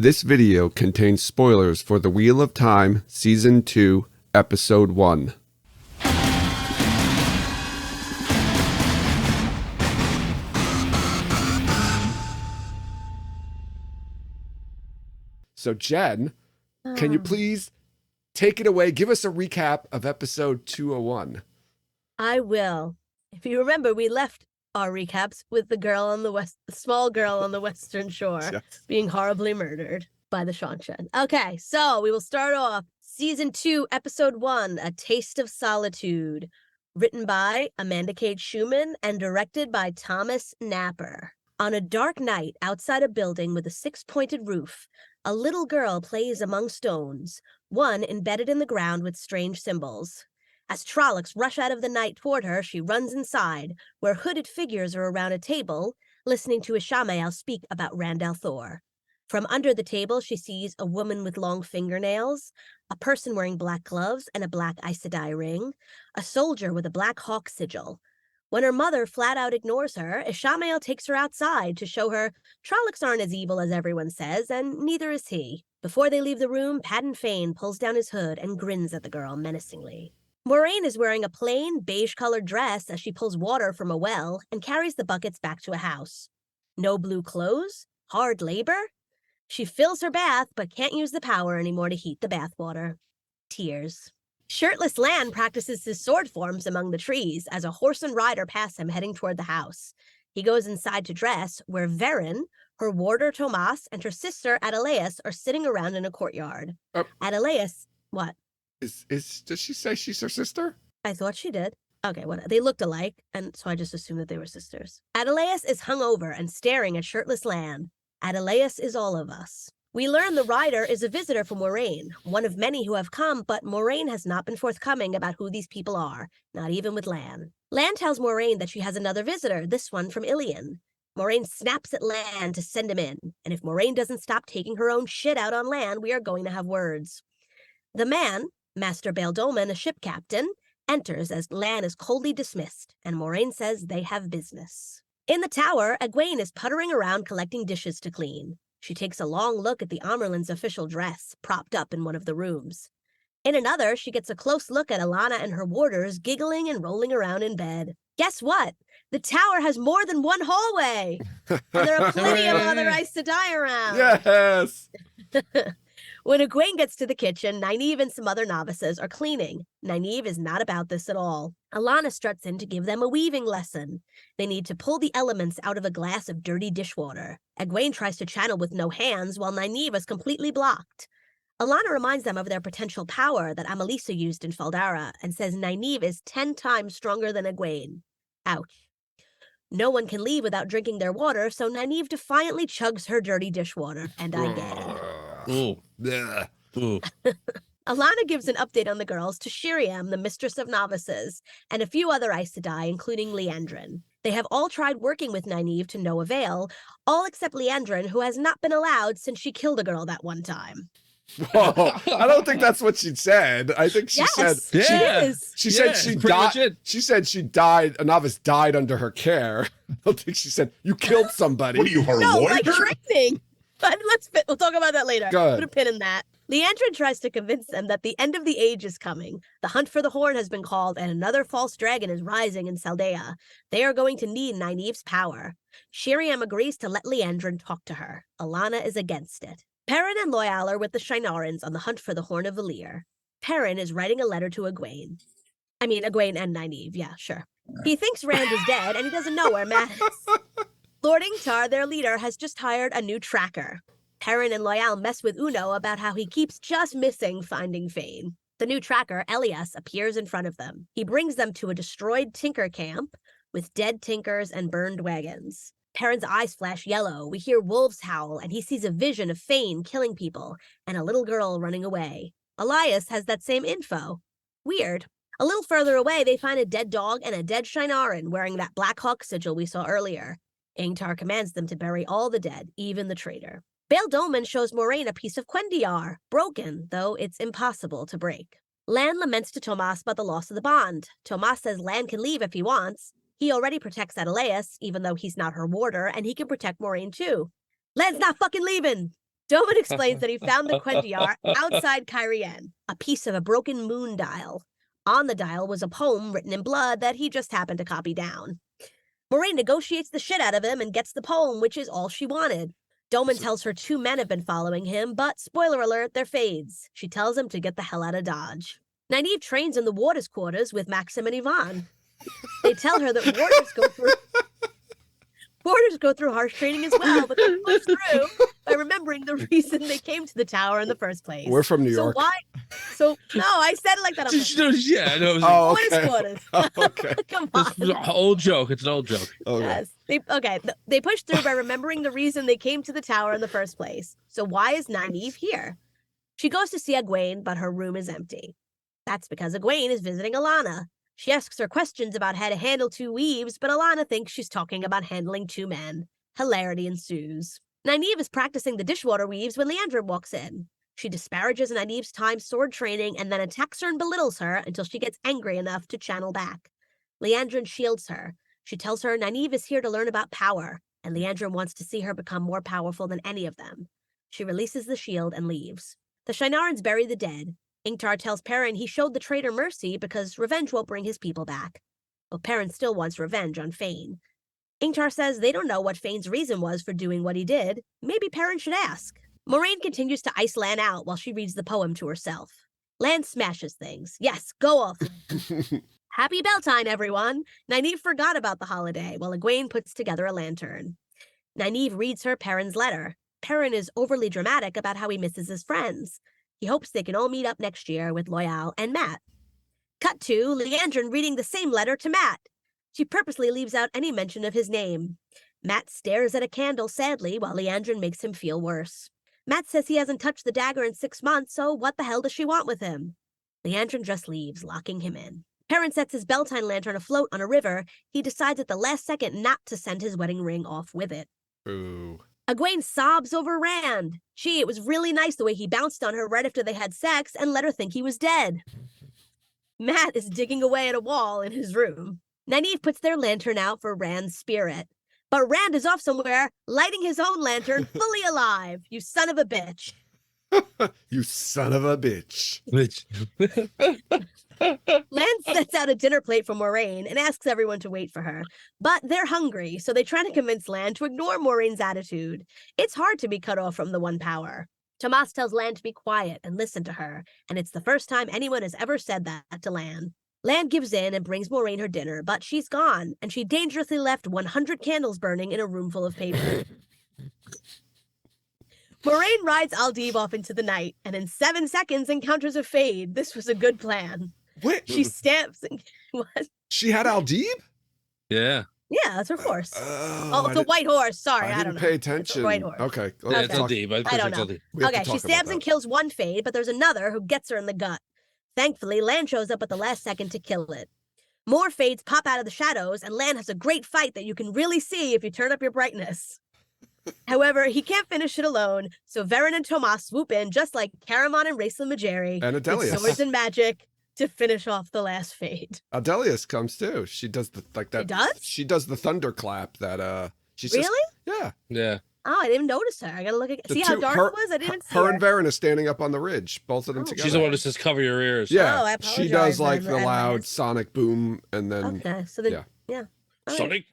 This video contains spoilers for The Wheel of Time, Season 2, Episode 1. So, Jen, can you please take it away? Give us a recap of Episode 201. I will. If you remember, we left our recaps with the small girl on the Western Shore being horribly murdered by the Shanshan. Okay, so we will start off Season 2, Episode 1, A Taste of Solitude, written by Amanda Cade Schumann and directed by Thomas Napper. On a dark night outside a building with a six-pointed roof, a little girl plays among stones, one embedded in the ground with strange symbols. As Trollocs rush out of the night toward her, she runs inside, where hooded figures are around a table, listening to Ishamael speak about Rand al'Thor. From under the table, she sees a woman with long fingernails, a person wearing black gloves and a black Aes Sedai ring, a soldier with a black hawk sigil. When her mother flat out ignores her, Ishamael takes her outside to show her Trollocs aren't as evil as everyone says, and neither is he. Before they leave the room, Padan Fain pulls down his hood and grins at the girl menacingly. Moiraine is wearing a plain, beige-colored dress as she pulls water from a well and carries the buckets back to a house. No blue clothes? Hard labor? She fills her bath, but can't use the power anymore to heat the bathwater. Tears. Shirtless Lan practices his sword forms among the trees as a horse and rider pass him heading toward the house. He goes inside to dress, where Verin, her warder Tomas, and her sister Adeleas are sitting around in a courtyard. Adeleas, what? Does she say she's her sister? I thought she did. Okay, well, they looked alike, and so I just assumed that they were sisters. Adeleas is hungover and staring at shirtless Lan. Adeleas is all of us. We learn the rider is a visitor from Moiraine, one of many who have come, but Moiraine has not been forthcoming about who these people are, not even with Lan. Lan tells Moiraine that she has another visitor, this one from Ilion. Moiraine snaps at Lan to send him in, and if Moiraine doesn't stop taking her own shit out on Lan, we are going to have words. The man, Master Doman, a ship captain, enters as Lan is coldly dismissed, and Moiraine says they have business. In the tower, Egwene is puttering around collecting dishes to clean. She takes a long look at the Amerlin's official dress, propped up in one of the rooms. In another, she gets a close look at Alanna and her warders giggling and rolling around in bed. Guess what? The tower has more than one hallway! And there are plenty of other Aes Sedai around! Yes! When Egwene gets to the kitchen, Nynaeve and some other novices are cleaning. Nynaeve is not about this at all. Alanna struts in to give them a weaving lesson. They need to pull the elements out of a glass of dirty dishwater. Egwene tries to channel with no hands, while Nynaeve is completely blocked. Alanna reminds them of their potential power that Amalisa used in Faldara, and says Nynaeve is 10 times stronger than Egwene. Ouch. No one can leave without drinking their water, so Nynaeve defiantly chugs her dirty dishwater, and I gag. Ooh. Ooh. Alanna gives an update on the girls to Shiriam, the mistress of novices, and a few other Aes Sedai, including Liandrin. They have all tried working with Nynaeve to no avail, all except Liandrin, who has not been allowed since she killed a girl that one time. Whoa, I don't think that's what she said. I think she said she is. She said she died. She said she died. A novice died under her care. I don't think she said you killed somebody. What are you, her No, lawyer? like training. But we'll talk about that later. Good. Put a pin in that. Liandrin tries to convince them that the end of the age is coming. The hunt for the Horn has been called, and another false dragon is rising in Saldea. They are going to need Nynaeve's power. Shiriam agrees to let Liandrin talk to her. Alanna is against it. Perrin and Loyal are with the Shienarans on the hunt for the Horn of Valir. Perrin is writing a letter to Egwene. I mean, Egwene and Nynaeve, yeah, sure. He thinks Rand is dead, and he doesn't know where Mat is. Lord Ingtar, their leader, has just hired a new tracker. Perrin and Loyal mess with Uno about how he keeps just missing finding Fain. The new tracker, Elias, appears in front of them. He brings them to a destroyed tinker camp with dead tinkers and burned wagons. Perrin's eyes flash yellow. We hear wolves howl, and he sees a vision of Fain killing people and a little girl running away. Elias has that same info. Weird. A little further away, they find a dead dog and a dead Shienaran wearing that Black Hawk sigil we saw earlier. Ingtar commands them to bury all the dead, even the traitor. Doman shows Moiraine a piece of Quendiar, broken, though it's impossible to break. Lan laments to Tomas about the loss of the bond. Tomas says Lan can leave if he wants. He already protects Adeleas, even though he's not her warder, and he can protect Moiraine too. Lan's not fucking leaving! Doman explains that he found the Quendiar outside Kyrien, a piece of a broken moon dial. On the dial was a poem written in blood that he just happened to copy down. Moraine negotiates the shit out of him and gets the poem, which is all she wanted. Doman tells her 2 men have been following him, but spoiler alert, they're Fades. She tells him to get the hell out of Dodge. Nynaeve trains in the Warders' quarters with Maxim and Yvonne. They tell her that Warders go through harsh training as well, but they push through by remembering the reason they came to the tower in the first place. We're from New York. No, I said it like that. Yeah, I know. Oh, okay. Quarters. Oh, okay. Come on. It's an old joke. It's an old joke. Okay. Yes. They push through by remembering the reason they came to the tower in the first place. So why is Nynaeve here? She goes to see Egwene, but her room is empty. That's because Egwene is visiting Alana. She asks her questions about how to handle 2 weaves, but Alana thinks she's talking about handling 2 men. Hilarity ensues. Nynaeve is practicing the dishwater weaves when Leandra walks in. She disparages Nynaeve's time sword training and then attacks her and belittles her until she gets angry enough to channel back. Leandra shields her. She tells her Nynaeve is here to learn about power, and Leandra wants to see her become more powerful than any of them. She releases the shield and leaves. The Shienarans bury the dead. Ingtar tells Perrin he showed the traitor mercy because revenge won't bring his people back. But Perrin still wants revenge on Fane. Ingtar says they don't know what Fane's reason was for doing what he did. Maybe Perrin should ask. Moraine continues to ice Lan out while she reads the poem to herself. Lan smashes things. Yes, go off. Happy Beltline, everyone! Nynaeve forgot about the holiday while Egwene puts together a lantern. Nynaeve reads her Perrin's letter. Perrin is overly dramatic about how he misses his friends. He hopes they can all meet up next year with Loyal and Mat. Cut to Leandrin reading the same letter to Mat. She purposely leaves out any mention of his name. Mat stares at a candle sadly while Leandrin makes him feel worse. Mat says he hasn't touched the dagger in 6 months, so what the hell does she want with him? Leandrin just leaves, locking him in. Perrin sets his Beltline lantern afloat on a river. He decides at the last second not to send his wedding ring off with it. Ooh. Egwene sobs over Rand. It was really nice the way he bounced on her right after they had sex and let her think he was dead. Mat is digging away at a wall in his room. Nynaeve puts their lantern out for Rand's spirit. But Rand is off somewhere, lighting his own lantern fully alive. You son of a bitch. You son of a bitch. Lan sets out a dinner plate for Moraine and asks everyone to wait for her. But they're hungry, so they try to convince Lan to ignore Moraine's attitude. It's hard to be cut off from the one power. Tomas tells Lan to be quiet and listen to her, and it's the first time anyone has ever said that to Lan. Lan gives in and brings Moraine her dinner, but she's gone, and she dangerously left 100 candles burning in a room full of paper. Moraine rides Aldeeb off into the night, and in 7 seconds encounters a Fade. This was a good plan. What? She stamps and... What? She had Aldeeb? Yeah. Yeah, that's her horse. Oh, it's a white horse. Sorry, I didn't don't know. pay It's attention. a white horse. Okay. Yeah, let's it's talk- Aldeeb. I don't know. we have to Okay, talk she stabs about and that. kills one Fade, but there's another who gets her in the gut. Thankfully, Lan shows up at the last second to kill it. More Fades pop out of the shadows, and Lan has a great fight that you can really see if you turn up your brightness. However, he can't finish it alone, so Verin and Tomas swoop in just like Caramon and Raistlin Majeri And with Adelius. swords and magic to finish off the last Fade. Adelius comes too. She does the like that. She does? She does the thunderclap that she says. Really? Yeah. Yeah. Oh, I didn't even notice her. I gotta look at The see how two- dark her- it was? I didn't see Her her. and Verin is standing up on the ridge, both of them Oh. together. She's the one that says cover your ears. Yeah. Oh, I She does apologize, like then. the I loud missed. sonic boom and then Okay, so then yeah. yeah. All right. Sonic.